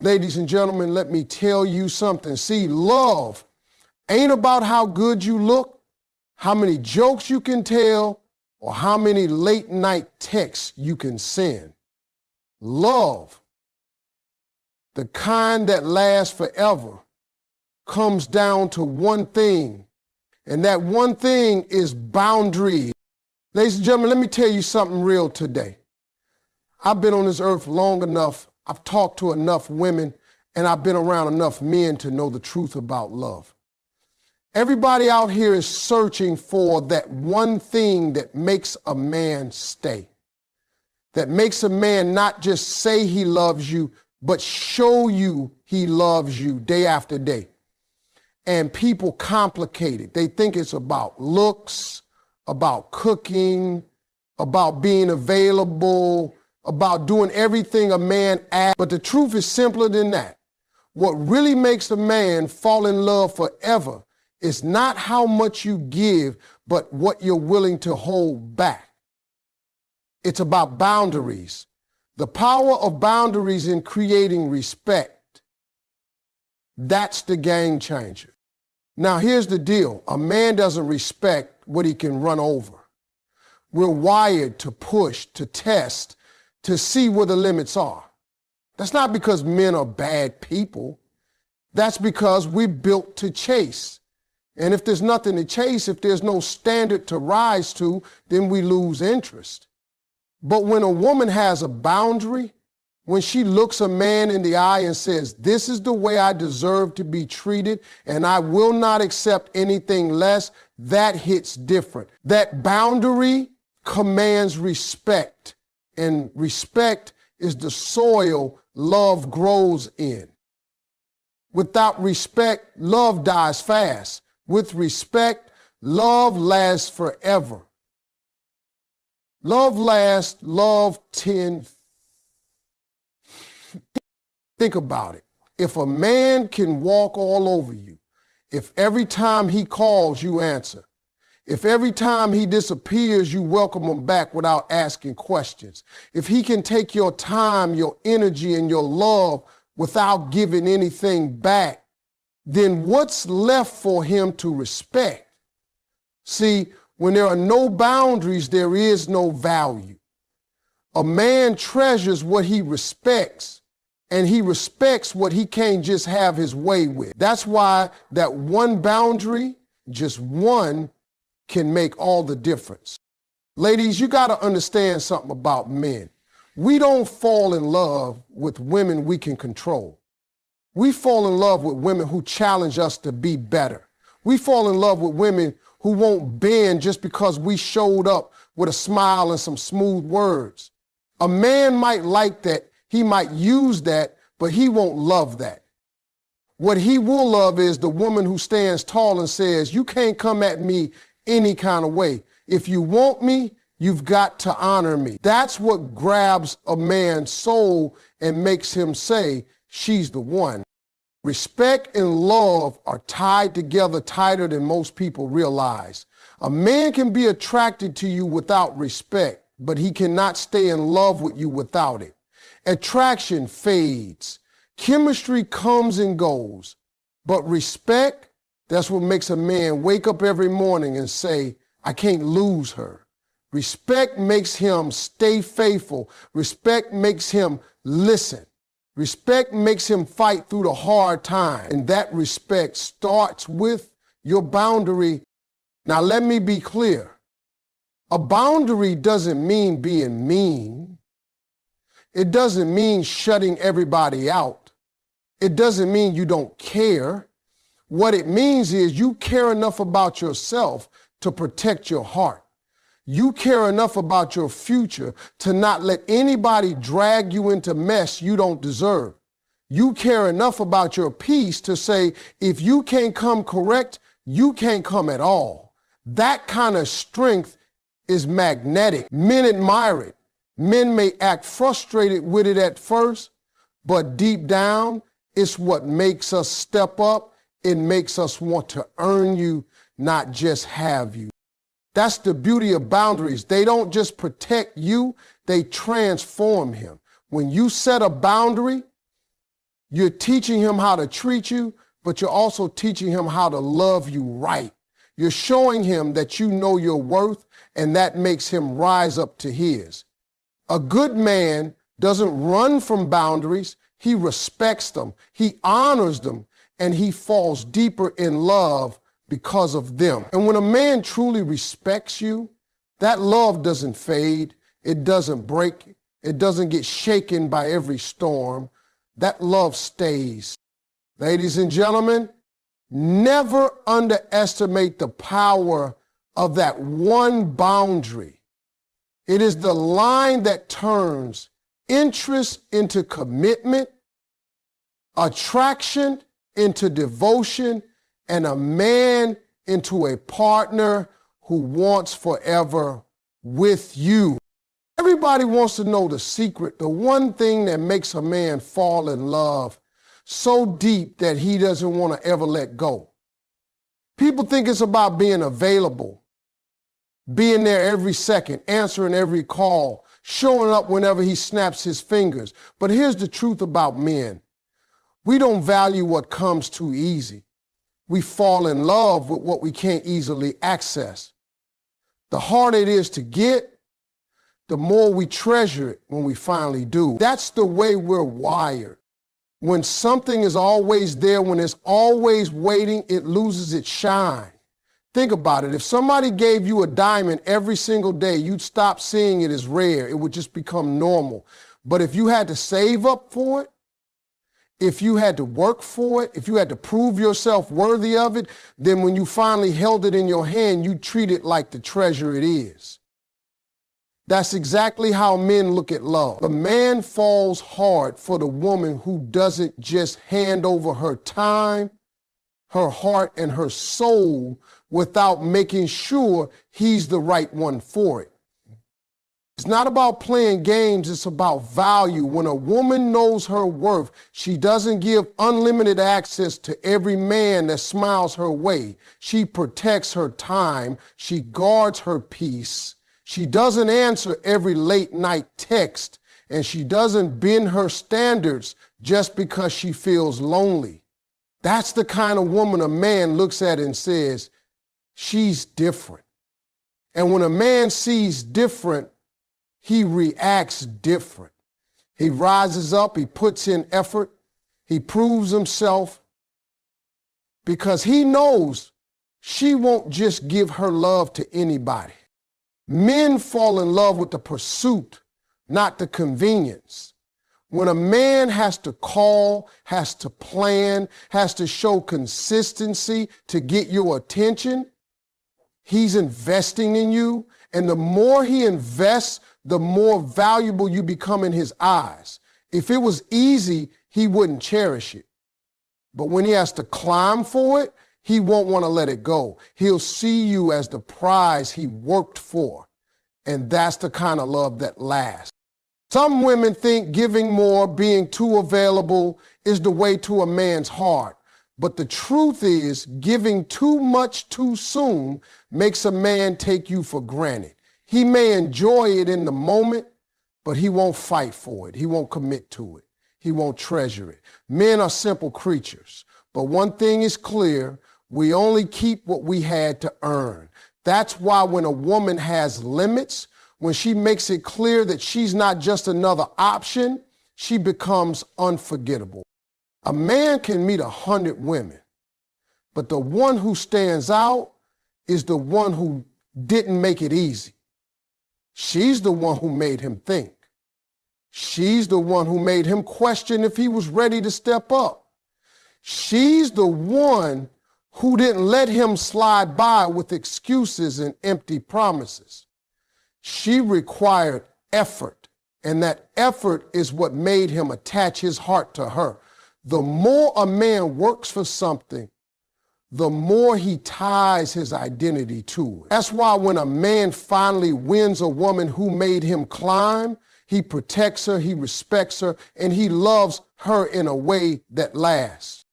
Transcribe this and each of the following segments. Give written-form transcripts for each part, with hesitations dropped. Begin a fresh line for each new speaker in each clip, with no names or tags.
Ladies and gentlemen, let me tell you something. See, love ain't about how good you look, how many jokes you can tell, or how many late night texts you can send. Love, the kind that lasts forever, comes down to one thing, and that one thing is boundaries. Ladies and gentlemen, let me tell you something real today. I've been on this earth long enough, I've talked to enough women, and I've been around enough men to know the truth about love. Everybody out here is searching for that one thing that makes a man stay, that makes a man not just say he loves you, but show you he loves you day after day. And people complicate it. They think it's about looks, about cooking, about being available, about doing everything a man asks. But the truth is simpler than that. What really makes a man fall in love forever is not how much you give, but what you're willing to hold back. It's about boundaries. The power of boundaries in creating respect. That's the game changer. Now, here's the deal. A man doesn't respect what he can run over. We're wired to push, to test, to see where the limits are. That's not because men are bad people. That's because we're built to chase. And if there's nothing to chase, if there's no standard to rise to, then we lose interest. But when a woman has a boundary, when she looks a man in the eye and says, this is the way I deserve to be treated, and I will not accept anything less, that hits different. That boundary commands respect, and respect is the soil love grows in. Without respect, love dies fast. With respect, love lasts forever. Love lasts, love tends. Think about it. If a man can walk all over you, if every time he calls you answer, if every time he disappears you welcome him back without asking questions, if he can take your time, your energy, and your love without giving anything back, then what's left for him to respect? See, when there are no boundaries, there is no value. A man treasures what he respects, and he respects what he can't just have his way with. That's why that one boundary, just one, can make all the difference. Ladies, you got to understand something about men. We don't fall in love with women we can control. We fall in love with women who challenge us to be better. We fall in love with women who won't bend just because we showed up with a smile and some smooth words. A man might like that, he might use that, but he won't love that. What he will love is the woman who stands tall and says, you can't come at me any kind of way. If you want me, you've got to honor me. That's what grabs a man's soul and makes him say, she's the one. Respect and love are tied together tighter than most people realize. A man can be attracted to you without respect, but he cannot stay in love with you without it. Attraction fades. Chemistry comes and goes. But respect, that's what makes a man wake up every morning and say, I can't lose her. Respect makes him stay faithful. Respect makes him listen. Respect makes him fight through the hard time. And that respect starts with your boundary. Now, let me be clear. A boundary doesn't mean being mean. It doesn't mean shutting everybody out. It doesn't mean you don't care. What it means is you care enough about yourself to protect your heart. You care enough about your future to not let anybody drag you into mess you don't deserve. You care enough about your peace to say, if you can't come correct, you can't come at all. That kind of strength is magnetic. Men admire it. Men may act frustrated with it at first, but deep down, it's what makes us step up. It makes us want to earn you, not just have you. That's the beauty of boundaries. They don't just protect you, they transform him. When you set a boundary, You're teaching him how to treat you, but you're also teaching him how to love you right. You're showing him that you know your worth, and that makes him rise up to his. A good man doesn't run from boundaries. He respects them, he honors them, and he falls deeper in love because of them. And when a man truly respects you, that love doesn't fade, it doesn't break, it doesn't get shaken by every storm. That love stays. Ladies and gentlemen, never underestimate the power of that one boundary. It is the line that turns interest into commitment, attraction into devotion, and a man into a partner who wants forever with you. Everybody wants to know the secret, the one thing that makes a man fall in love so deep that he doesn't want to ever let go. People think it's about being available, being there every second, answering every call, showing up whenever he snaps his fingers. But here's the truth about men. We don't value what comes too easy. We fall in love with what we can't easily access. The harder it is to get, the more we treasure it when we finally do. That's the way we're wired. When something is always there, when it's always waiting, it loses its shine. Think about it. If somebody gave you a diamond every single day, you'd stop seeing it as rare. It would just become normal. But if you had to save up for it, if you had to work for it, if you had to prove yourself worthy of it, then when you finally held it in your hand, you treat it like the treasure it is. That's exactly how men look at love. A man falls hard for the woman who doesn't just hand over her time, her heart, and her soul without making sure he's the right one for it. It's not about playing games, it's about value. When a woman knows her worth, she doesn't give unlimited access to every man that smiles her way. She protects her time, she guards her peace. She doesn't answer every late night text, and she doesn't bend her standards just because she feels lonely. That's the kind of woman a man looks at and says, she's different. And when a man sees different, he reacts different. He rises up, he puts in effort, he proves himself because he knows she won't just give her love to anybody. Men fall in love with the pursuit, not the convenience. When a man has to call, has to plan, has to show consistency to get your attention, he's investing in you. And the more he invests, the more valuable you become in his eyes. If it was easy, he wouldn't cherish it. But when he has to climb for it, he won't want to let it go. He'll see you as the prize he worked for. And that's the kind of love that lasts. Some women think giving more, being too available is the way to a man's heart. But the truth is, giving too much too soon makes a man take you for granted. He may enjoy it in the moment, but he won't fight for it. He won't commit to it. He won't treasure it. Men are simple creatures. But one thing is clear, we only keep what we had to earn. That's why when a woman has limits, when she makes it clear that she's not just another option, she becomes unforgettable. A man can meet 100 women, but the one who stands out is the one who didn't make it easy. She's the one who made him think. She's the one who made him question if he was ready to step up. She's the one who didn't let him slide by with excuses and empty promises. She required effort, and that effort is what made him attach his heart to her. The more a man works for something, the more he ties his identity to it. That's why when a man finally wins a woman who made him climb, he protects her, he respects her, and he loves her in a way that lasts.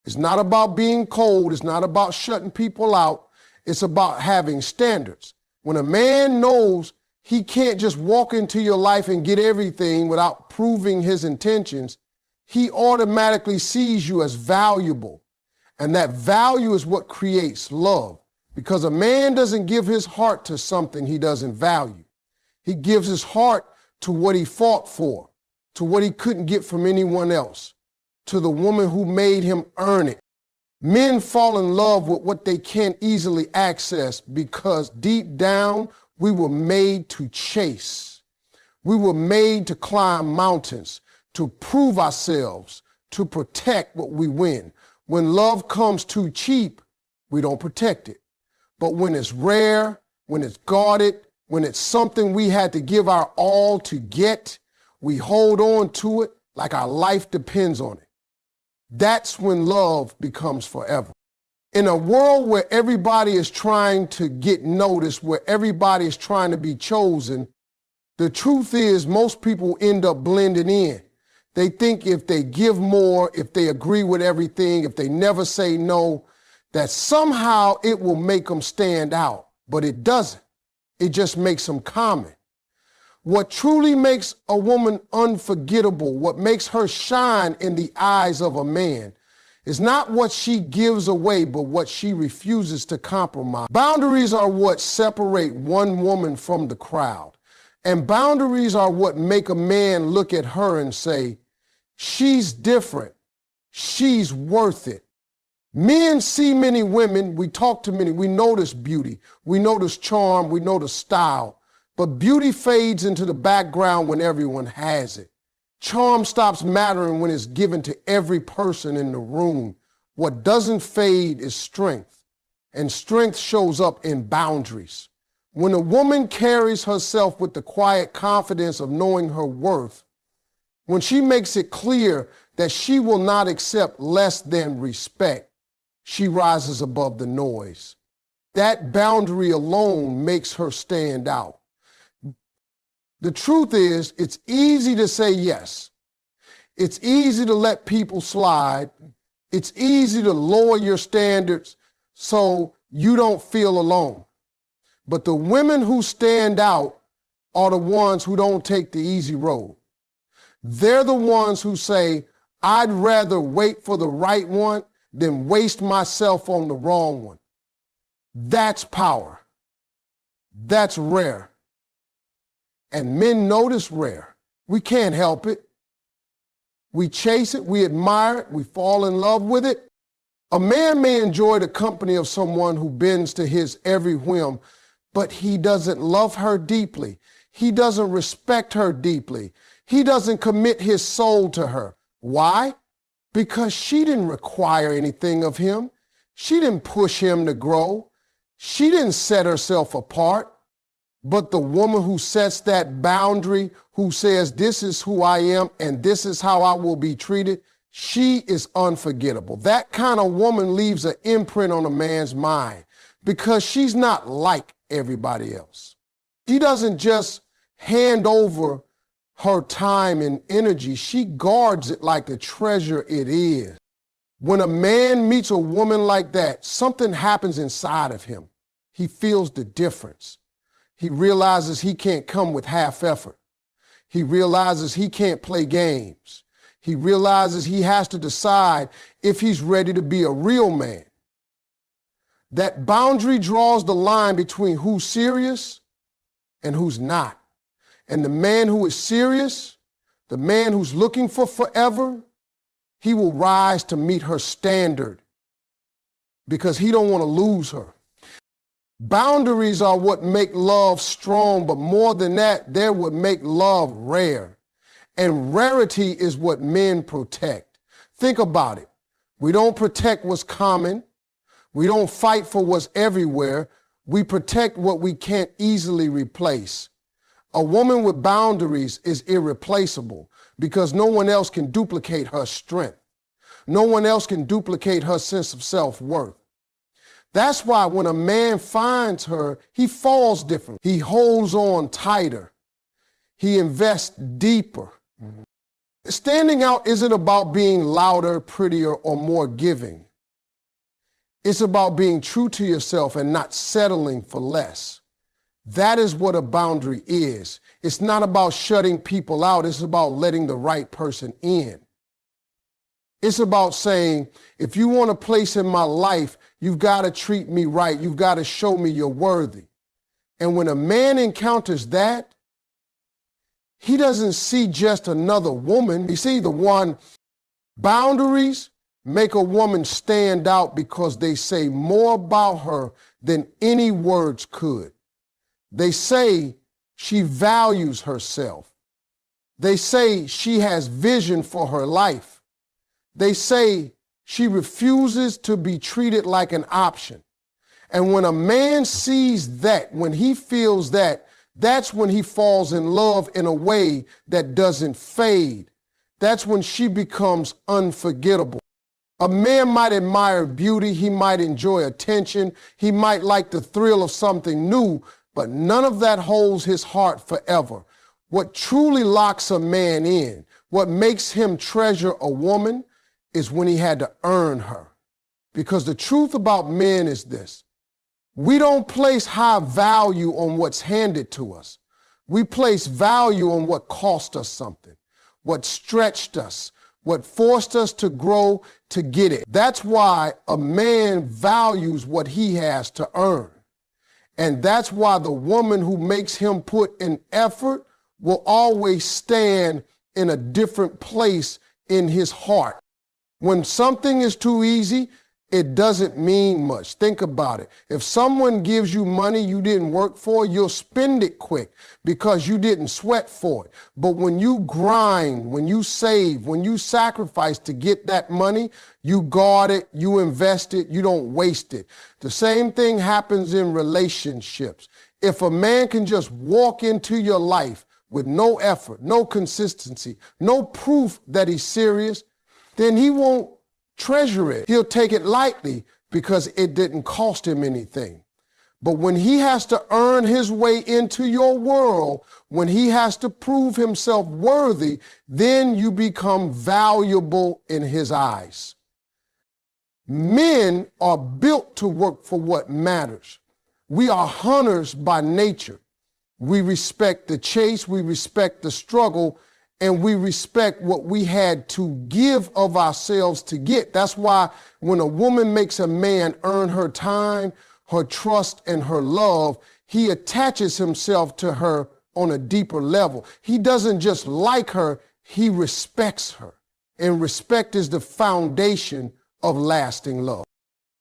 It's not about being cold. It's not about shutting people out. It's about having standards. When a man knows he can't just walk into your life and get everything without proving his intentions, he automatically sees you as valuable. And that value is what creates love. Because a man doesn't give his heart to something he doesn't value. He gives his heart to what he fought for, to what he couldn't get from anyone else, to the woman who made him earn it. Men fall in love with what they can't easily access because deep down, we were made to chase. We were made to climb mountains, to prove ourselves, to protect what we win. When love comes too cheap, we don't protect it. But when it's rare, when it's guarded, when it's something we had to give our all to get, we hold on to it like our life depends on it. That's when love becomes forever. In a world where everybody is trying to get noticed, where everybody is trying to be chosen, the truth is most people end up blending in. They think if they give more, if they agree with everything, if they never say no, that somehow it will make them stand out. But it doesn't. It just makes them common. What truly makes a woman unforgettable, what makes her shine in the eyes of a man, is not what she gives away, but what she refuses to compromise. Boundaries are what separate one woman from the crowd. And boundaries are what make a man look at her and say, she's different. She's worth it. Men see many women, we talk to many, we notice beauty, we notice charm, we notice style, but beauty fades into the background when everyone has it. Charm stops mattering when it's given to every person in the room. What doesn't fade is strength, and strength shows up in boundaries. When a woman carries herself with the quiet confidence of knowing her worth, when she makes it clear that she will not accept less than respect, she rises above the noise. That boundary alone makes her stand out. The truth is, it's easy to say yes. It's easy to let people slide. It's easy to lower your standards so you don't feel alone. But the women who stand out are the ones who don't take the easy road. They're the ones who say, I'd rather wait for the right one than waste myself on the wrong one. That's power. That's rare. And men notice rare. We can't help it. We chase it, we admire it, we fall in love with it. A man may enjoy the company of someone who bends to his every whim, but he doesn't love her deeply. He doesn't respect her deeply. He doesn't commit his soul to her. Why? Because she didn't require anything of him. She didn't push him to grow. She didn't set herself apart. But the woman who sets that boundary, who says, this is who I am and this is how I will be treated, she is unforgettable. That kind of woman leaves an imprint on a man's mind because she's not like everybody else. She doesn't just hand over her time and energy. She guards it like the treasure it is. When a man meets a woman like that, something happens inside of him. He feels the difference. He realizes he can't come with half effort. He realizes he can't play games. He realizes he has to decide if he's ready to be a real man. That boundary draws the line between who's serious and who's not. And the man who is serious, the man who's looking for forever, he will rise to meet her standard because he don't want to lose her. Boundaries are what make love strong, but more than that, they're what make love rare. And rarity is what men protect. Think about it. We don't protect what's common. We don't fight for what's everywhere. We protect what we can't easily replace. A woman with boundaries is irreplaceable because no one else can duplicate her strength. No one else can duplicate her sense of self-worth. That's why when a man finds her, he falls different. He holds on tighter. He invests deeper. Standing out isn't about being louder, prettier, or more giving. It's about being true to yourself and not settling for less. That is what a boundary is. It's not about shutting people out. It's about letting the right person in. It's about saying, if you want a place in my life, you've got to treat me right. You've got to show me you're worthy. And when a man encounters that, he doesn't see just another woman. He sees the one. Boundaries make a woman stand out because they say more about her than any words could. They say she values herself. They say she has vision for her life. They say she refuses to be treated like an option. And when a man sees that, when he feels that, that's when he falls in love in a way that doesn't fade. That's when she becomes unforgettable. A man might admire beauty, he might enjoy attention, he might like the thrill of something new, but none of that holds his heart forever. What truly locks a man in, what makes him treasure a woman, is when he had to earn her. Because the truth about men is this: we don't place high value on what's handed to us. We place value on what cost us something, what stretched us, what forced us to grow to get it. That's why a man values what he has to earn. And that's why the woman who makes him put in effort will always stand in a different place in his heart. When something is too easy, it doesn't mean much. Think about it. If someone gives you money you didn't work for, you'll spend it quick because you didn't sweat for it. But when you grind, when you save, when you sacrifice to get that money, you guard it, you invest it, you don't waste it. The same thing happens in relationships. If a man can just walk into your life with no effort, no consistency, no proof that he's serious, then he won't treasure it. He'll take it lightly because it didn't cost him anything. But when he has to earn his way into your world, when he has to prove himself worthy, then you become valuable in his eyes. Men are built to work for what matters. We are hunters by nature. We respect the chase, we respect the struggle, and we respect what we had to give of ourselves to get. That's why when a woman makes a man earn her time, her trust, and her love, he attaches himself to her on a deeper level. He doesn't just like her, he respects her. And respect is the foundation of lasting love.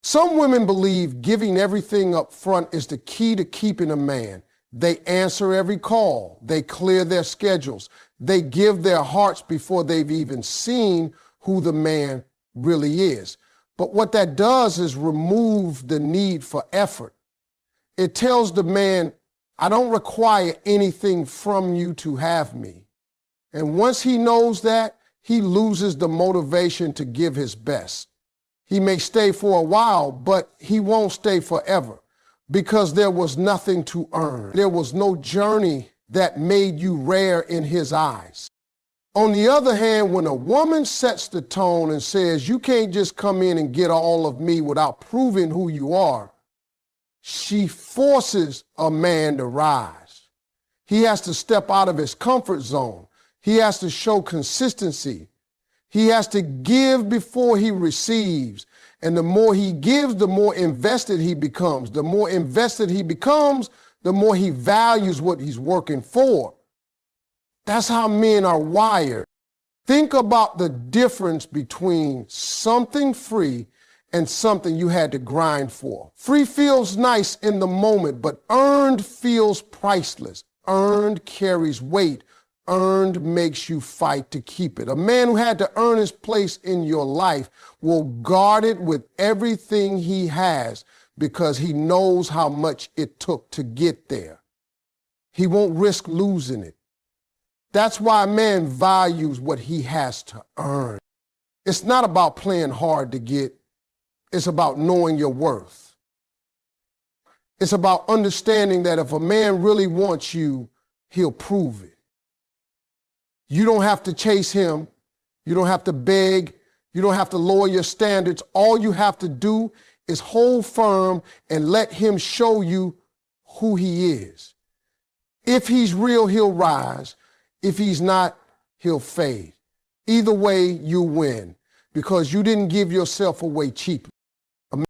Some women believe giving everything up front is the key to keeping a man. They answer every call. They clear their schedules. They give their hearts before they've even seen who the man really is. But what that does is remove the need for effort. It tells the man, I don't require anything from you to have me. And once he knows that, he loses the motivation to give his best. He may stay for a while, but he won't stay forever because there was nothing to earn. There was no journey that made you rare in his eyes. On the other hand, when a woman sets the tone and says, you can't just come in and get all of me without proving who you are, she forces a man to rise. He has to step out of his comfort zone. He has to show consistency. He has to give before he receives. And the more he gives, the more invested he becomes. The more invested he becomes, the more he values what he's working for. That's how men are wired. Think about the difference between something free and something you had to grind for. Free feels nice in the moment, but earned feels priceless. Earned carries weight. Earned makes you fight to keep it. A man who had to earn his place in your life will guard it with everything he has because he knows how much it took to get there. He won't risk losing it. That's why a man values what he has to earn. It's not about playing hard to get. It's about knowing your worth. It's about understanding that if a man really wants you, he'll prove it. You don't have to chase him. You don't have to beg. You don't have to lower your standards. All you have to do is hold firm and let him show you who he is. If he's real, he'll rise. If he's not, he'll fade. Either way, you win. because you didn't give yourself away cheaply.